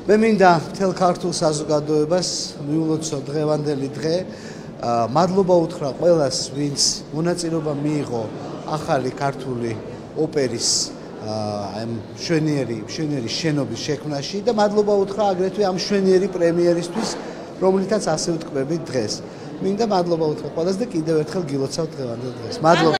მე მინდა მთელ ქართულ საზოგადოებას მიულოცო დღევანდელი დღე. მადლობა უთხრა ყველას, ვინც მონაწილეობა მიიღო ახალი ქართული ოპერის მშვენიერი შენობის შექმნაში და მადლობა უთხრა აგრეთვე ამ მშვენიერი პრემიერისთვის, რომლითაც ასე ვტყვებით დღეს. მინდა მადლობა უთხრა ყველას და კიდევ ერთხელ გილოცავთ დღევანდელ დღეს. მადლობა.